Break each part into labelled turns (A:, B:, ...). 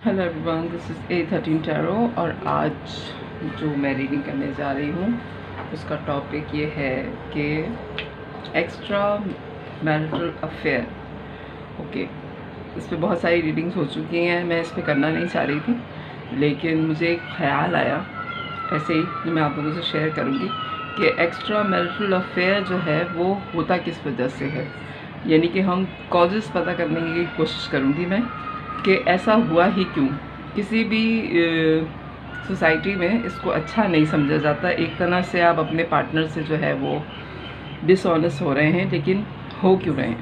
A: Hello everyone, this is A13 tarot और आज जो मैं रीडिंग करने जा रही हूँ उसका टॉपिक ये है कि एक्स्ट्रा मैरिटल अफेयर। ओके, इस पे बहुत सारी रीडिंग्स हो चुकी हैं, मैं इस पे करना नहीं चाह रही थी, लेकिन मुझे एक ख्याल आया ऐसे ही जो मैं आप लोगों से शेयर करूँगी कि एक्स्ट्रा मैरिटल अफेयर जो है वो होता किस वजह से है, यानी कि हम कॉजेज़ पता करने की कोशिश करूँगी मैं कि ऐसा हुआ ही क्यों। किसी भी सोसाइटी में इसको अच्छा नहीं समझा जाता। एक तरह से आप अपने पार्टनर से जो है वो डिसऑनेस्ट हो रहे हैं, लेकिन हो क्यों रहे हैं,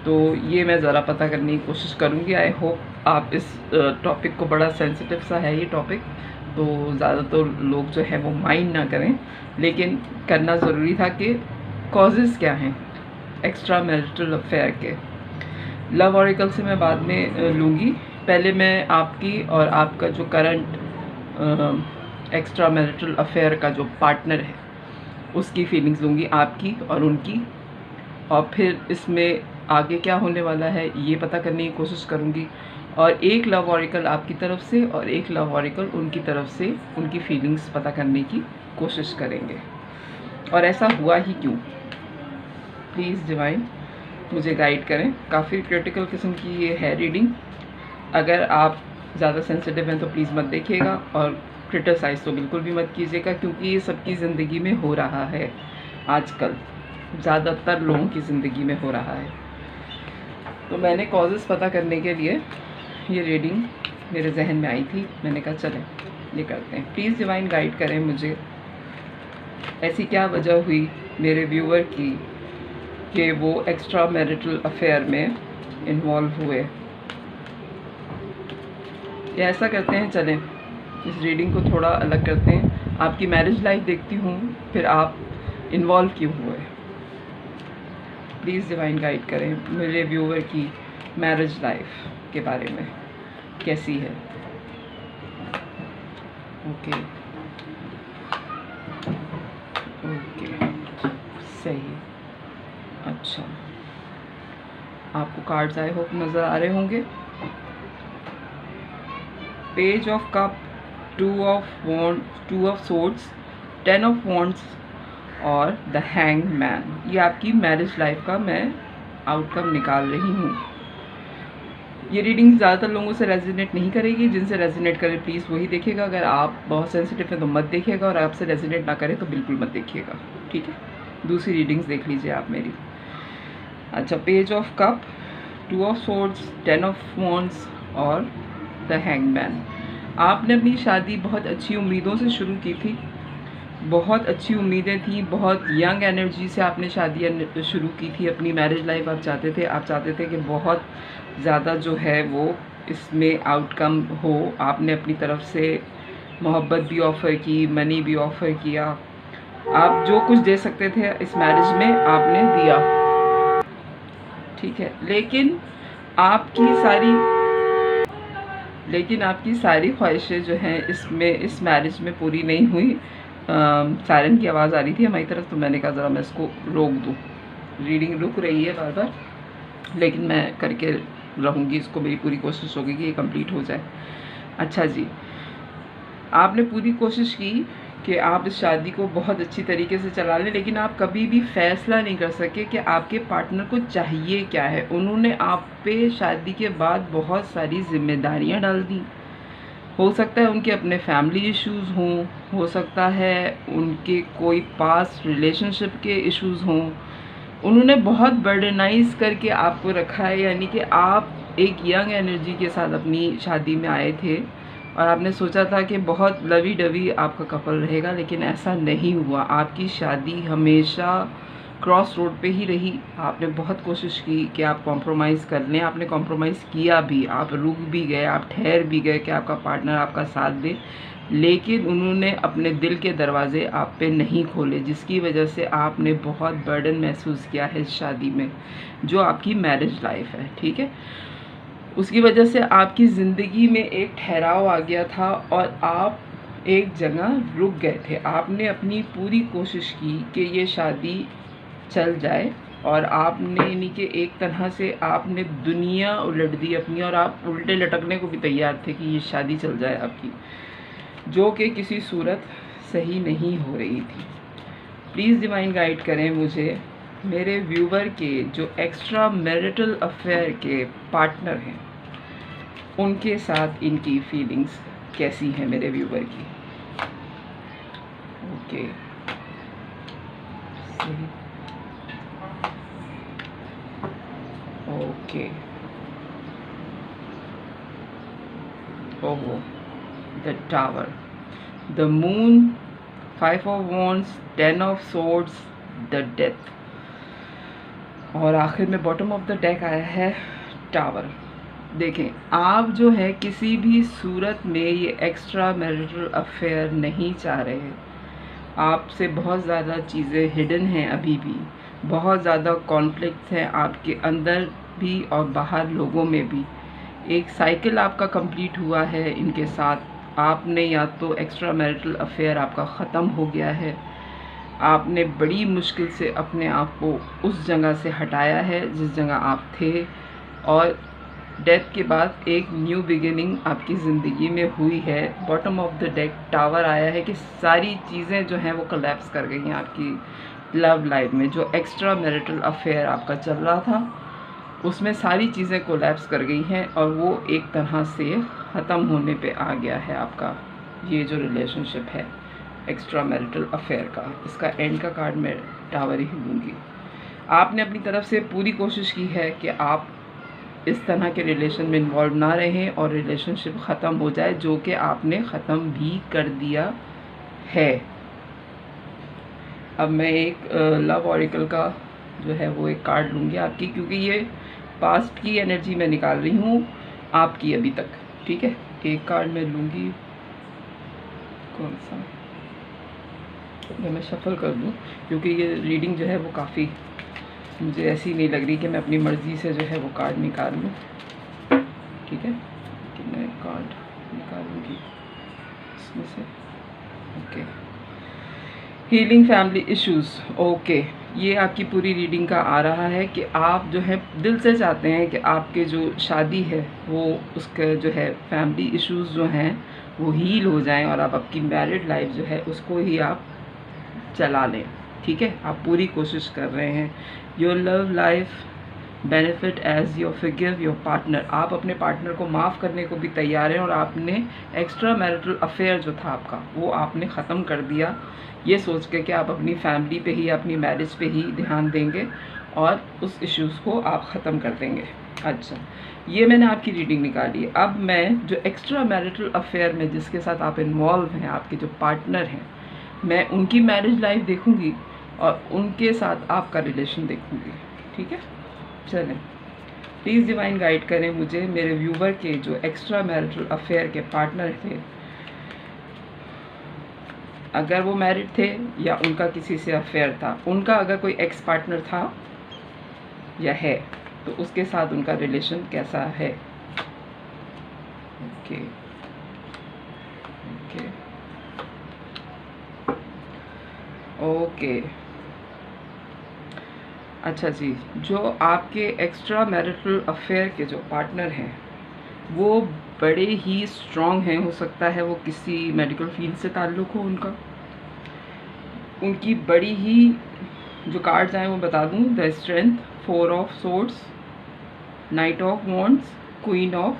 A: तो ये मैं ज़रा पता करने की कोशिश करूँगी। आई होप आप इस टॉपिक को, बड़ा सेंसिटिव सा है ये टॉपिक, तो ज़्यादातर लोग जो है वो माइंड ना करें, लेकिन करना ज़रूरी था कि कॉजेज़ क्या हैं एक्स्ट्रा मैरिटल अफेयर के। लव ऑरिकल से मैं बाद में लूँगी, पहले मैं आपकी और आपका जो करंट एक्स्ट्रा मैरिटल अफेयर का जो पार्टनर है उसकी फीलिंग्स लूँगी, आपकी और उनकी, और फिर इसमें आगे क्या होने वाला है ये पता करने की कोशिश करूँगी। और एक लव ऑरिकल आपकी तरफ से और एक लव ऑरिकल उनकी तरफ से, उनकी फीलिंग्स पता करने की कोशिश करेंगे और ऐसा हुआ ही क्यों। प्लीज़ डिवाइन मुझे गाइड करें। काफ़ी क्रिटिकल किस्म की ये है रीडिंग, अगर आप ज़्यादा सेंसिटिव हैं तो प्लीज़ मत देखिएगा, और क्रिटिसाइज़ तो बिल्कुल भी मत कीजिएगा, क्योंकि ये सबकी ज़िंदगी में हो रहा है आजकल, ज़्यादातर लोगों की ज़िंदगी में हो रहा है। तो मैंने कॉजेज़ पता करने के लिए ये रीडिंग मेरे जहन में आई थी, मैंने कहा चलें ये करते हैं। प्लीज़ डिवाइन गाइड करें मुझे, ऐसी क्या वजह हुई मेरे व्यूअर की कि वो एक्स्ट्रा मैरिटल अफेयर में इन्वॉल्व हुए, या ऐसा करते हैं, चलें इस रीडिंग को थोड़ा अलग करते हैं। आपकी मैरिज लाइफ देखती हूँ, फिर आप इन्वॉल्व क्यों हुए। प्लीज़ डिवाइन गाइड करें मेरे व्यूअर की मैरिज लाइफ के बारे में कैसी है। ओके ओके, सही, अच्छा, आपको कार्ड्स आई होप नज़र आ रहे होंगे। Page of cup, two of swords, 10 of wands और द हैंग मैन। ये आपकी मैरिज लाइफ का मैं आउटकम निकाल रही हूँ। ये रीडिंग ज़्यादातर लोगों से रेजिनेट नहीं करेगी, जिनसे रेजिनेट करे प्लीज़ वही देखिएगा। अगर आप बहुत सेंसिटिव हैं तो मत देखिएगा, और आपसे रेजिनेट ना करे तो बिल्कुल मत देखिएगा, ठीक है। दूसरी रीडिंग्स देख लीजिए आप मेरी। अच्छा, page of cup, 2 of swords, 10 of wands और द हैंग मैन। आपने अपनी शादी बहुत अच्छी उम्मीदों से शुरू की थी, बहुत अच्छी उम्मीदें थी, बहुत यंग एनर्जी से आपने शादी शुरू की थी। अपनी मैरिज लाइफ आप चाहते थे कि बहुत ज़्यादा जो है वो इसमें आउटकम हो। आपने अपनी तरफ से मोहब्बत भी ऑफ़र की, मनी भी ऑफ़र किया, आप जो कुछ दे सकते थे इस मैरिज में आपने दिया, ठीक है। लेकिन आपकी सारी ख्वाहिशें जो हैं इस मैरिज में पूरी नहीं हुई। सायरन की आवाज़ आ रही थी हमारी तरफ, तो मैंने कहा ज़रा मैं इसको रोक दूँ। रीडिंग रुक रही है बार बार, लेकिन मैं करके रहूँगी इसको, मेरी पूरी कोशिश होगी कि ये कंप्लीट हो जाए। अच्छा जी, आपने पूरी कोशिश की कि आप इस शादी को बहुत अच्छी तरीके से चला लें, लेकिन आप कभी भी फैसला नहीं कर सके कि आपके पार्टनर को चाहिए क्या है। उन्होंने आप पे शादी के बाद बहुत सारी जिम्मेदारियां डाल दी। हो सकता है उनके अपने फैमिली इश्यूज़ हों, हो सकता है उनके कोई पास्ट रिलेशनशिप के इश्यूज़ हों। उन्होंने बहुत बर्डनाइज करके आपको रखा है, यानी कि आप एक यंग एनर्जी के साथ अपनी शादी में आए थे और आपने सोचा था कि बहुत लवी डवी आपका कपल रहेगा, लेकिन ऐसा नहीं हुआ। आपकी शादी हमेशा क्रॉस रोड पे ही रही। आपने बहुत कोशिश की कि आप कॉम्प्रोमाइज़ कर लें, आपने कॉम्प्रोमाइज़ किया भी, आप रुक भी गए, आप ठहर भी गए कि आपका पार्टनर आपका साथ दे, लेकिन उन्होंने अपने दिल के दरवाज़े आप पे नहीं खोले, जिसकी वजह से आपने बहुत बर्डन महसूस किया है इस शादी में, जो आपकी मैरिज लाइफ है, ठीक है। उसकी वजह से आपकी ज़िंदगी में एक ठहराव आ गया था और आप एक जगह रुक गए थे। आपने अपनी पूरी कोशिश की कि ये शादी चल जाए और आपने यानी कि एक तरह से आपने दुनिया उलट दी अपनी, और आप उल्टे लटकने को भी तैयार थे कि ये शादी चल जाए आपकी, जो कि किसी सूरत सही नहीं हो रही थी। प्लीज़ डिवाइन गाइड करें मुझे, मेरे व्यूवर के जो एक्स्ट्रा मैरिटल अफेयर के पार्टनर हैं उनके साथ इनकी फीलिंग्स कैसी हैं मेरे व्यूवर की। ओके, ओके, ओहो, the tower, the moon, 5 of wands, 10 of swords, the death, और आखिर में बॉटम ऑफ द डेक आया है टावर। देखें, आप जो है किसी भी सूरत में ये एक्स्ट्रा मैरिटल अफेयर नहीं चाह रहे हैं। आपसे बहुत ज़्यादा चीज़ें हिडन हैं, अभी भी बहुत ज़्यादा कॉन्फ्लिक्ट्स हैं आपके अंदर भी और बाहर लोगों में भी। एक साइकिल आपका कंप्लीट हुआ है इनके साथ। आपने या तो एक्स्ट्रा मैरिटल अफेयर आपका ख़त्म हो गया है, आपने बड़ी मुश्किल से अपने आप को उस जगह से हटाया है जिस जगह आप थे, और डेथ के बाद एक न्यू बिगिनिंग आपकी ज़िंदगी में हुई है। Bottom of the deck tower आया है कि सारी चीज़ें जो हैं वो कोलैप्स कर गई हैं आपकी लव लाइफ में। जो एक्स्ट्रा मैरिटल अफेयर आपका चल रहा था उसमें सारी चीज़ें कोलैप्स कर गई हैं, और वो एक तरह से ख़त्म होने पे आ गया है आपका ये जो रिलेशनशिप है एक्स्ट्रा मैरिटल अफेयर का। इसका एंड का कार्ड मैं टावर ही लूँगी। आपने अपनी तरफ से पूरी कोशिश की है कि आप इस तरह के रिलेशन में इन्वॉल्व ना रहें और रिलेशनशिप ख़त्म हो जाए, जो कि आपने ख़त्म भी कर दिया है। अब मैं एक लव ऑरिकल का जो है वो एक कार्ड लूँगी आपकी, क्योंकि ये पास्ट की एनर्जी मैं निकाल रही हूँ आपकी अभी तक। ठीक है, एक कार्ड मैं लूँगी, कौन सा मैं शफल कर दूँ, क्योंकि ये रीडिंग जो है वो काफ़ी मुझे ऐसी नहीं लग रही कि मैं अपनी मर्ज़ी से जो है वो कार्ड निकाल लूँ। ठीक है, कि मैं कार्ड निकालूँगी इसमें से। Okay, healing family issues. Okay, ये आपकी पूरी रीडिंग का आ रहा है कि आप जो है दिल से चाहते हैं कि आपके जो शादी है वो उसके जो है फैमिली इश्यूज़ जो हैं वो हील हो जाएं, और आप आपकी मैरिड लाइफ जो है उसको ही आप चला लें। ठीक है, आप पूरी कोशिश कर रहे हैं। Your love life benefit as your forgive your partner. आप अपने पार्टनर को माफ़ करने को भी तैयार हैं, और आपने एक्स्ट्रा मैरिटल अफेयर जो था आपका वो आपने ख़त्म कर दिया, ये सोच के कि आप अपनी फैमिली पे ही, अपनी मैरिज पे ही ध्यान देंगे और उस इश्यूज़ को आप ख़त्म कर देंगे। अच्छा, ये मैंने आपकी रीडिंग निकाली। अब मैं जो एक्स्ट्रा मैरिटल अफेयर में जिसके साथ आप इन्वॉल्व हैं, आपके जो पार्टनर हैं, मैं उनकी मैरिज लाइफ देखूंगी और उनके साथ आपका रिलेशन देखूंगी। ठीक है, चलें, प्लीज़ डिवाइन गाइड करें मुझे, मेरे व्यूवर के जो एक्स्ट्रा मैरिटल अफेयर के पार्टनर थे, अगर वो मैरिड थे या उनका किसी से अफेयर था, उनका अगर कोई एक्स पार्टनर था या है तो उसके साथ उनका रिलेशन कैसा है। Okay, okay, okay. अच्छा जी, जो आपके एक्स्ट्रा मैरिटल अफेयर के जो पार्टनर हैं वो बड़े ही स्ट्रॉन्ग हैं। हो सकता है वो किसी मेडिकल फील्ड से ताल्लुक़ हो उनका। उनकी बड़ी ही जो कार्ड्स आए वो बता दूं, the strength, 4 of swords, night of wands, queen of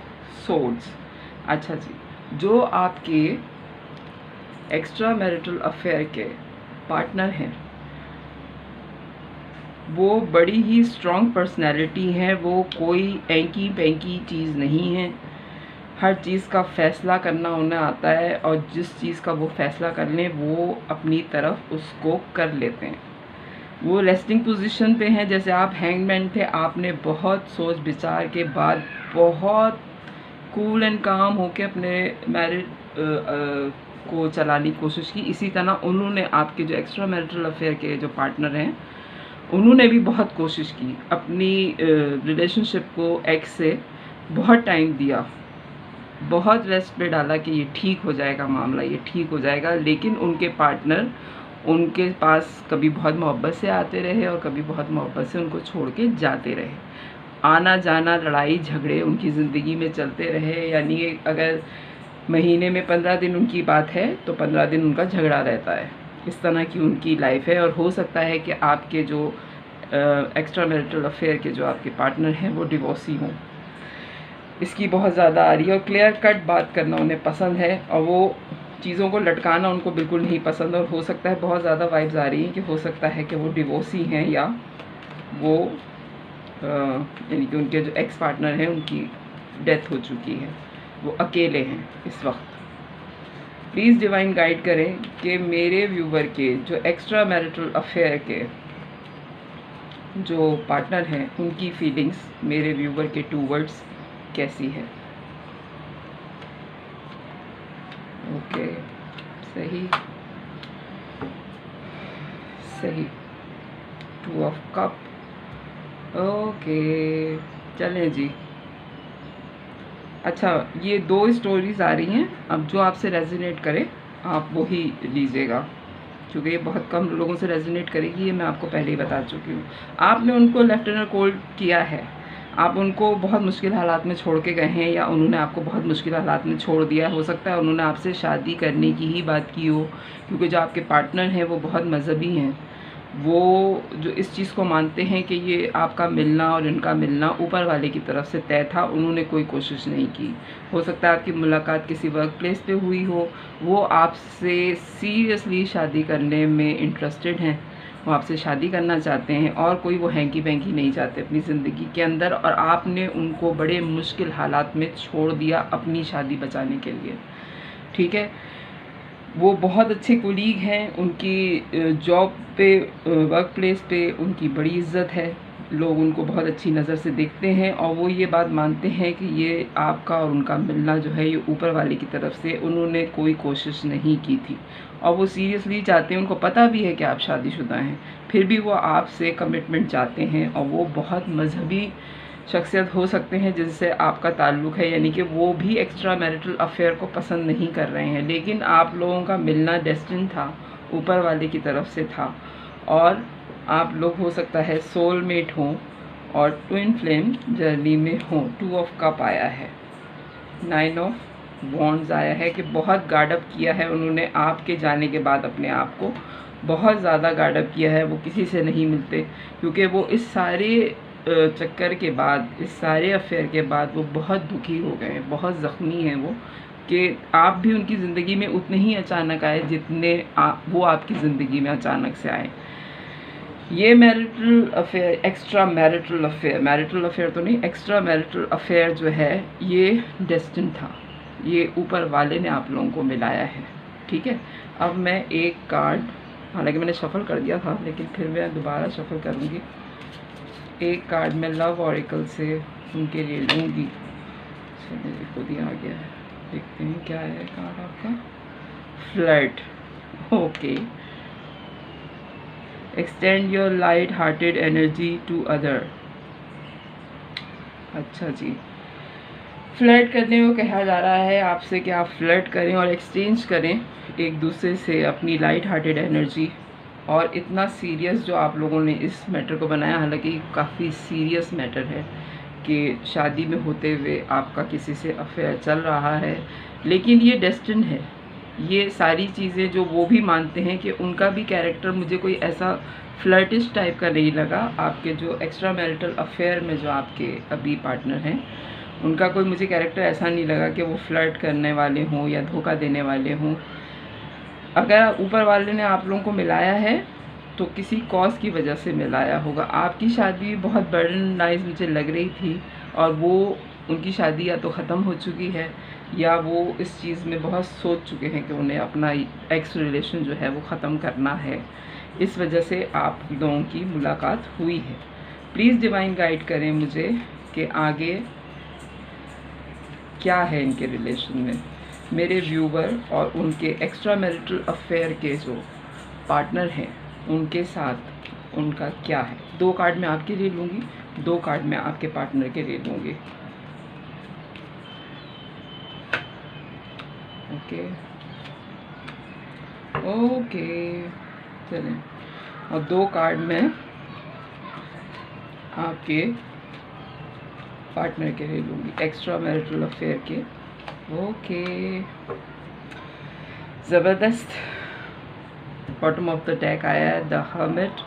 A: swords. अच्छा जी, जो आपके एक्स्ट्रा मैरिटल अफेयर के पार्टनर हैं वो बड़ी ही स्ट्रॉन्ग पर्सनैलिटी हैं। वो कोई एंकी पेंकी चीज़ नहीं है। हर चीज़ का फ़ैसला करना उन्हें आता है, और जिस चीज़ का वो फ़ैसला कर लें वो अपनी तरफ उसको कर लेते हैं। वो रेस्टिंग पोजीशन पे हैं, जैसे आप हैंगमैन थे। आपने बहुत सोच विचार के बाद बहुत कूल एंड काम होके अपने मैरिज को चलाने की कोशिश की। इसी तरह उन्होंने, आपके जो एक्स्ट्रा मैरिटल अफेयर के जो पार्टनर हैं, उन्होंने भी बहुत कोशिश की, अपनी रिलेशनशिप को एक्स से बहुत टाइम दिया, बहुत रेस्ट पे डाला कि ये ठीक हो जाएगा मामला, ये ठीक हो जाएगा। लेकिन उनके पार्टनर उनके पास कभी बहुत मोहब्बत से आते रहे और कभी बहुत मोहब्बत से उनको छोड़ के जाते रहे। आना जाना, लड़ाई झगड़े उनकी ज़िंदगी में चलते रहे। यानी अगर महीने में 15 दिन उनकी बात है तो 15 दिन उनका झगड़ा रहता है। इस तरह की उनकी लाइफ है। और हो सकता है कि आपके जो एक्स्ट्रा मैरिटल अफेयर के जो आपके पार्टनर हैं वो डिवोर्सी हों। इसकी बहुत ज़्यादा आ रही है। और क्लियर कट बात करना उन्हें पसंद है और वो चीज़ों को लटकाना उनको बिल्कुल नहीं पसंद। और हो सकता है बहुत ज़्यादा वाइब्स आ रही हैं कि हो सकता है कि वो डिवोर्सी हैं या वो यानी कि उनके जो एक्स पार्टनर हैं उनकी डेथ हो चुकी है, वो अकेले हैं इस वक्त। प्लीज़ डिवाइन गाइड करें कि मेरे व्यूवर के जो एक्स्ट्रा मैरिटल अफेयर के जो पार्टनर हैं उनकी फीलिंग्स मेरे व्यूवर के टूवर्ड्स कैसी है। ओके, सही सही। 2 ऑफ कप। ओके, चलें जी। अच्छा, ये 2 स्टोरीज़ आ रही हैं। अब जो आपसे रेजोनेट करे आप वो ही लीजिएगा, क्योंकि ये बहुत कम लोगों से रेजोनेट करेगी, ये मैं आपको पहले ही बता चुकी हूँ। आपने उनको लेफ्ट हैंड कोल्ड किया है, आप उनको बहुत मुश्किल हालात में छोड़ के गए हैं या उन्होंने आपको बहुत मुश्किल हालात में छोड़ दिया। हो सकता है उन्होंने आपसे शादी करने की ही बात की हो, क्योंकि जो आपके पार्टनर हैं वो बहुत मजहबी हैं। वो जो इस चीज़ को मानते हैं कि ये आपका मिलना और इनका मिलना ऊपर वाले की तरफ से तय था, उन्होंने कोई कोशिश नहीं की। हो सकता है आपकी मुलाकात किसी वर्क प्लेस पे हुई हो, वो आपसे सीरियसली शादी करने में इंटरेस्टेड हैं, वो आपसे शादी करना चाहते हैं और कोई वो हैंकी पैंकी नहीं चाहते अपनी ज़िंदगी के अंदर। और आपने उनको बड़े मुश्किल हालात में छोड़ दिया अपनी शादी बचाने के लिए, ठीक है। वो बहुत अच्छे कोलीग हैं, उनकी जॉब पे, वर्क प्लेस पे उनकी बड़ी इज़्ज़त है, लोग उनको बहुत अच्छी नज़र से देखते हैं और वो ये बात मानते हैं कि ये आपका और उनका मिलना जो है ये ऊपर वाले की तरफ से उन्होंने कोई कोशिश नहीं की थी और वो सीरियसली चाहते हैं। उनको पता भी है कि आप शादीशुदा हैं, फिर भी वो आपसे कमिटमेंट चाहते हैं। और वो बहुत मजहबी शख्सियत हो सकते हैं जिनसे आपका ताल्लुक़ है, यानी कि वो भी एक्स्ट्रा मैरिटल अफेयर को पसंद नहीं कर रहे हैं, लेकिन आप लोगों का मिलना डेस्टिन था, ऊपर वाले की तरफ से था। और आप लोग हो सकता है सोलमेट हों और ट्विन फ्लेम जर्नी में हों। 2 ऑफ कप आया है, 9 ऑफ वॉन्ड्स आया है कि बहुत गार्डअप किया है उन्होंने आपके जाने के बाद, अपने आप को बहुत ज़्यादा गार्डअप किया है। वो किसी से नहीं मिलते क्योंकि वो इस सारे चक्कर के बाद, इस सारे अफेयर के बाद वो बहुत दुखी हो गए हैं, बहुत ज़ख्मी हैं वो, कि आप भी उनकी ज़िंदगी में उतने ही अचानक आए जितने वो आपकी ज़िंदगी में अचानक से आए। ये marital affair, extra marital affair, marital affair तो नहीं, एक्स्ट्रा मैरिटल अफेयर जो है ये डेस्टिन था, ये ऊपर वाले ने आप लोगों को मिलाया है, ठीक है। अब मैं एक कार्ड, हालांकि मैंने शफल कर दिया था लेकिन फिर मैं दोबारा शफल करूँगी। एक कार्ड मैं लव ऑरेकल से उनके लिए लूँगी। चलिए, खुद ही आ गया है, देखते हैं क्या है कार्ड आपका। Flirt. Okay, extend your light hearted energy to other. अच्छा जी, फ्लर्ट करने को कहा जा रहा है आपसे कि आप फ्लर्ट करें और एक्सचेंज करें एक दूसरे से अपनी लाइट हार्टेड एनर्जी। और इतना सीरियस जो आप लोगों ने इस मैटर को बनाया, हालांकि काफ़ी सीरियस मैटर है कि शादी में होते हुए आपका किसी से अफेयर चल रहा है, लेकिन ये डेस्टिन है। ये सारी चीज़ें जो वो भी मानते हैं कि उनका भी कैरेक्टर मुझे कोई ऐसा फ्लर्टिश टाइप का नहीं लगा। आपके जो एक्स्ट्रा मैरिटल अफेयर में जो आपके अभी पार्टनर हैं उनका कोई मुझे कैरेक्टर ऐसा नहीं लगा कि वो फ्लर्ट करने वाले हों या धोखा देने वाले हों। अगर ऊपर वाले ने आप लोगों को मिलाया है तो किसी कॉज की वजह से मिलाया होगा। आपकी शादी बहुत बर्डनाइज मुझे लग रही थी और वो उनकी शादी या तो ख़त्म हो चुकी है या वो इस चीज़ में बहुत सोच चुके हैं कि उन्हें अपना एक्स रिलेशन जो है वो ख़त्म करना है। इस वजह से आप लोगों की मुलाकात हुई है। प्लीज़ डिवाइन गाइड करें मुझे कि आगे क्या है इनके रिलेशन में। मेरे व्यूवर और उनके एक्स्ट्रा मैरिटल अफेयर के जो पार्टनर हैं उनके साथ उनका क्या है। 2 कार्ड मैं आपके लिए लूँगी, 2 कार्ड मैं आपके पार्टनर के लिए लूँगी। ओके ओके, चलें, और 2 कार्ड मैं आपके पार्टनर के लिए लूँगी, एक्स्ट्रा मैरिटल अफेयर के। ओके, ज़बरदस्त। बॉटम ऑफ द डेक आया है the hermit,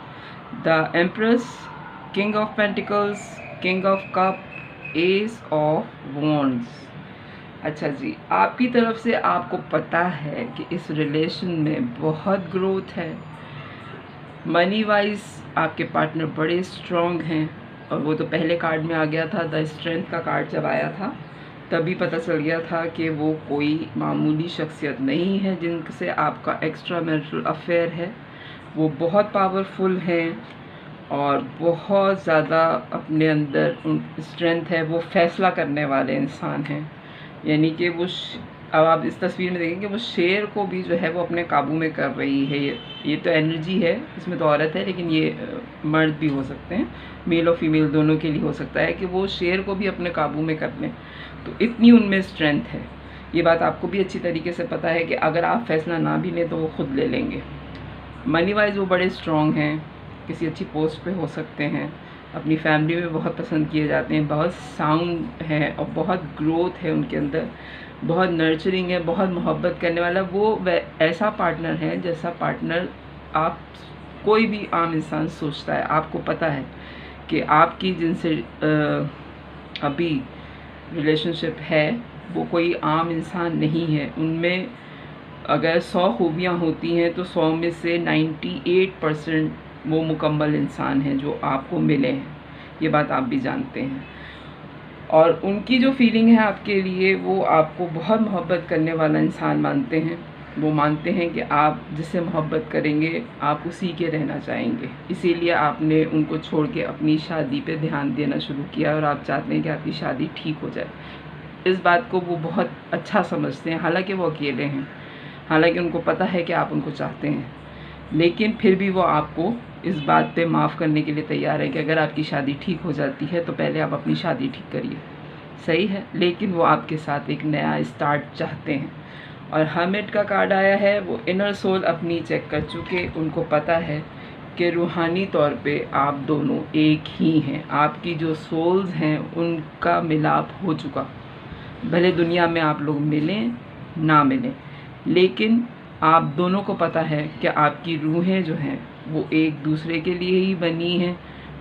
A: the empress, king of pentacles, king of cup, S of wands. अच्छा जी, आपकी तरफ से आपको पता है कि इस रिलेशन में बहुत ग्रोथ है। मनी वाइज आपके पार्टनर बड़े स्ट्रॉन्ग हैं, और वो तो पहले कार्ड में आ गया था, द स्ट्रेंथ का कार्ड जब आया था तभी पता चल गया था कि वो कोई मामूली शख्सियत नहीं है जिनसे आपका एक्स्ट्रा मैरिटल अफेयर है। वो बहुत पावरफुल हैं और बहुत ज़्यादा अपने अंदर स्ट्रेंथ है, वो फैसला करने वाले इंसान हैं। यानी कि वो अब आप इस तस्वीर में देखेंगे वो शेर को भी जो है वो अपने काबू में कर रही है। ये तो एनर्जी है, इसमें तो औरत है, लेकिन ये मर्द भी हो सकते हैं, मेल और फीमेल दोनों के लिए हो सकता है कि वो शेर को भी अपने काबू में कर लें। तो इतनी उनमें स्ट्रेंथ है। ये बात आपको भी अच्छी तरीके से पता है कि अगर आप फैसला ना भी लें तो वो खुद ले लेंगे। मनी वाइज वो बड़े स्ट्रॉन्ग हैं, किसी अच्छी पोस्ट पे हो सकते हैं, अपनी फैमिली में बहुत पसंद किए जाते हैं, बहुत साउंड है और बहुत ग्रोथ है उनके अंदर, बहुत नर्चरिंग है, बहुत मोहब्बत करने वाला। वो ऐसा पार्टनर है जैसा पार्टनर आप कोई भी आम इंसान सोचता है। आपको पता है कि आपकी जिनसे अभी रिलेशनशिप है वो कोई आम इंसान नहीं है। उनमें अगर 100 खूबियाँ होती हैं तो 100 में से 98% वो मुकम्मल इंसान हैं जो आपको मिले हैं। ये बात आप भी जानते हैं। और उनकी जो फीलिंग है आपके लिए, वो आपको बहुत मोहब्बत करने वाला इंसान मानते हैं। वो मानते हैं कि आप जिससे मोहब्बत करेंगे आप उसी के रहना चाहेंगे। इसीलिए आपने उनको छोड़ के अपनी शादी पे ध्यान देना शुरू किया और आप चाहते हैं कि आपकी शादी ठीक हो जाए। इस बात को वो बहुत अच्छा समझते हैं। हालांकि वो अकेले हैं, हालांकि उनको पता है कि आप उनको चाहते हैं, लेकिन फिर भी वो आपको इस बात पे माफ़ करने के लिए तैयार है कि अगर आपकी शादी ठीक हो जाती है तो पहले आप अपनी शादी ठीक करिए। सही है, लेकिन वो आपके साथ एक नया स्टार्ट चाहते हैं। और हर्मिट का कार्ड आया है, वो इनर सोल अपनी चेक कर चुके, उनको पता है कि रूहानी तौर पे आप दोनों एक ही हैं। आपकी जो सोल्स हैं उनका मिलाप हो चुका। भले दुनिया में आप लोग मिलें ना मिलें, लेकिन आप दोनों को पता है कि आपकी रूहें जो हैं वो एक दूसरे के लिए ही बनी हैं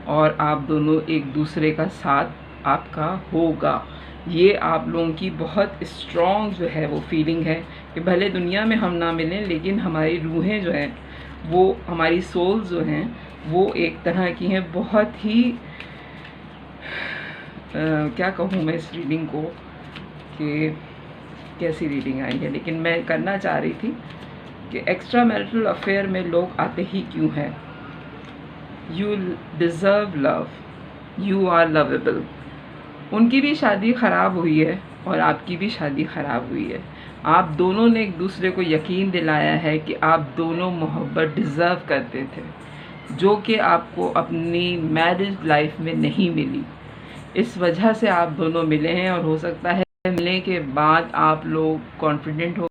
A: और आप दोनों एक दूसरे का साथ आपका होगा। ये आप लोगों की बहुत स्ट्रॉन्ग जो है वो फीलिंग है कि भले दुनिया में हम ना मिलें, लेकिन हमारी रूहें जो हैं वो, हमारी सोल्स जो हैं वो एक तरह की हैं। बहुत ही क्या कहूँ मैं इस रीडिंग को कि कैसी रीडिंग आई है, लेकिन मैं करना चाह रही थी कि एक्स्ट्रा मैरिटल अफेयर में लोग आते ही क्यों हैं। You deserve love, you are lovable. उनकी भी शादी ख़राब हुई है और आपकी भी शादी ख़राब हुई है। आप दोनों ने एक दूसरे को यकीन दिलाया है कि आप दोनों मोहब्बत डिज़र्व करते थे, जो कि आपको अपनी मैरिज लाइफ में नहीं मिली। इस वजह से आप दोनों मिले हैं और हो सकता है मिलने के बाद आप लोग कॉन्फिडेंट हो